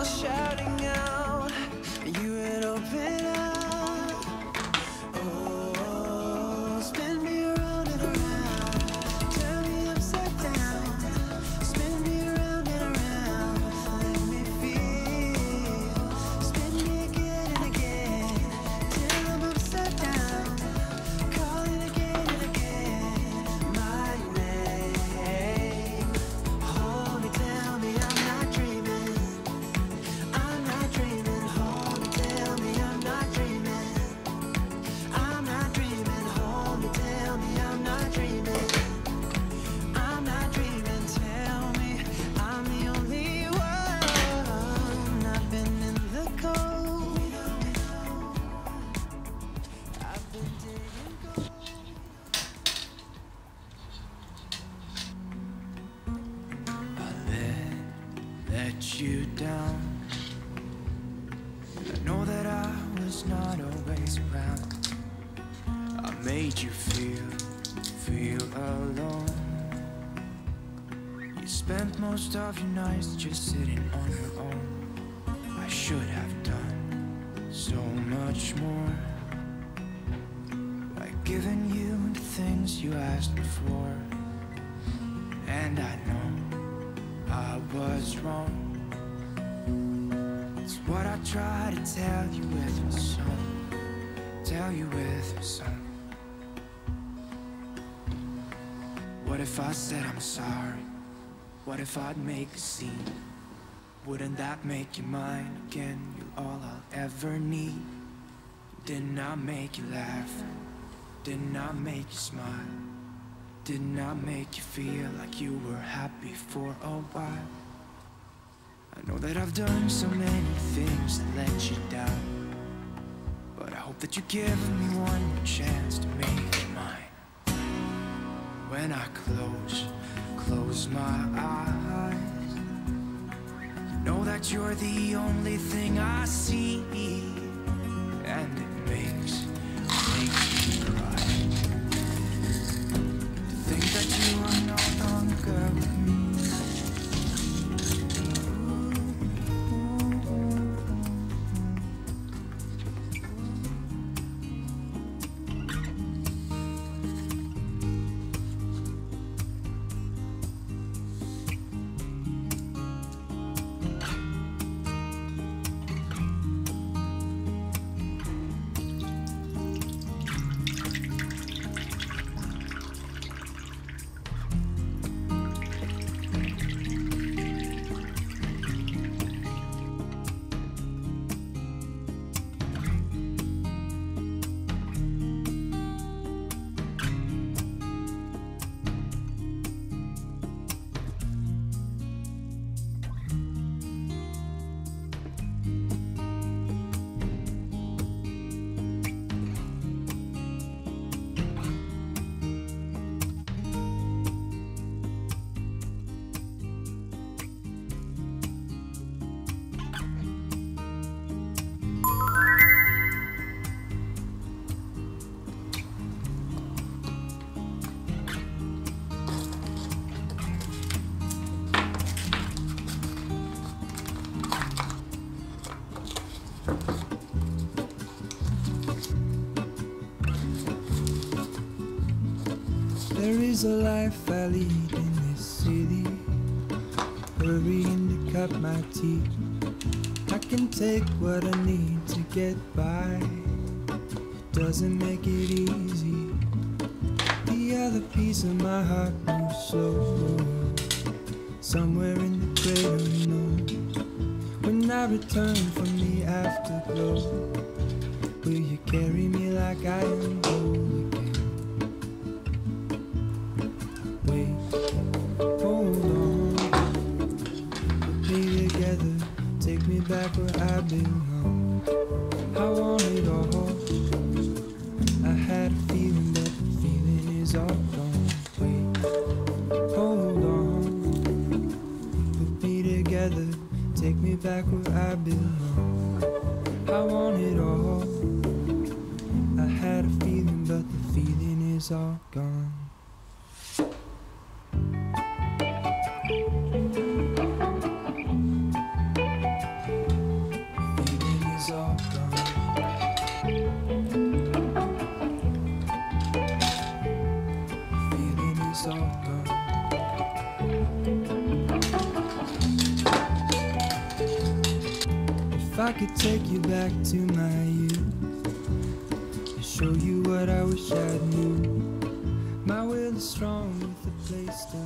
all shouting out, you would open up. Oh, spin me around and around, turn me upside down, spin me around and around, let me feel, spin me again and again, till I'm upside down, calling again and again, my name. Hold me, tell me I'm not dreaming, I'm not dreaming. Hold me, tell me I'm not dreaming, I'm not dreaming. Hold me, tell me I'm not dreaming, I'm not dreaming. Tell me I'm the only one. I've been in the cold, I've been digging gold. I let you down. I know that I was not always around. I made you feel alone. You spent most of your nights just sitting on your own. I should have done so much more, like giving you the things you asked me for. And I know I was wrong. It's what I try to tell you with my song, tell you with my song. What if I said I'm sorry? What if I'd make a scene? Wouldn't that make you mine again? You're all I'll ever need. Didn't I make you laugh? Didn't I make you smile? Didn't I make you feel like you were happy for a while? I know that I've done so many things that let you down, but I hope that you give me one more chance to make it mine. When I close my eyes, know that you're the only thing I see, and it makes me cry to think that you are no longer with me. There is a life I lead in this city, hurrying to cut my teeth. I can take what I need to get by, it doesn't make it easy. The other piece of my heart moves slow, somewhere in the great unknown. When I return from the afterglow, will you carry me like I am whole again? Wait, hold on, put me together, take me back where I belong. I want it all, I had a feeling, but the feeling is all gone. Wait, hold on, put me together, take me back where I belong. I want it all, I had a feeling, but the feeling is all gone. I could take you back to my youth and show you what I wish I knew. My will is strong with a place to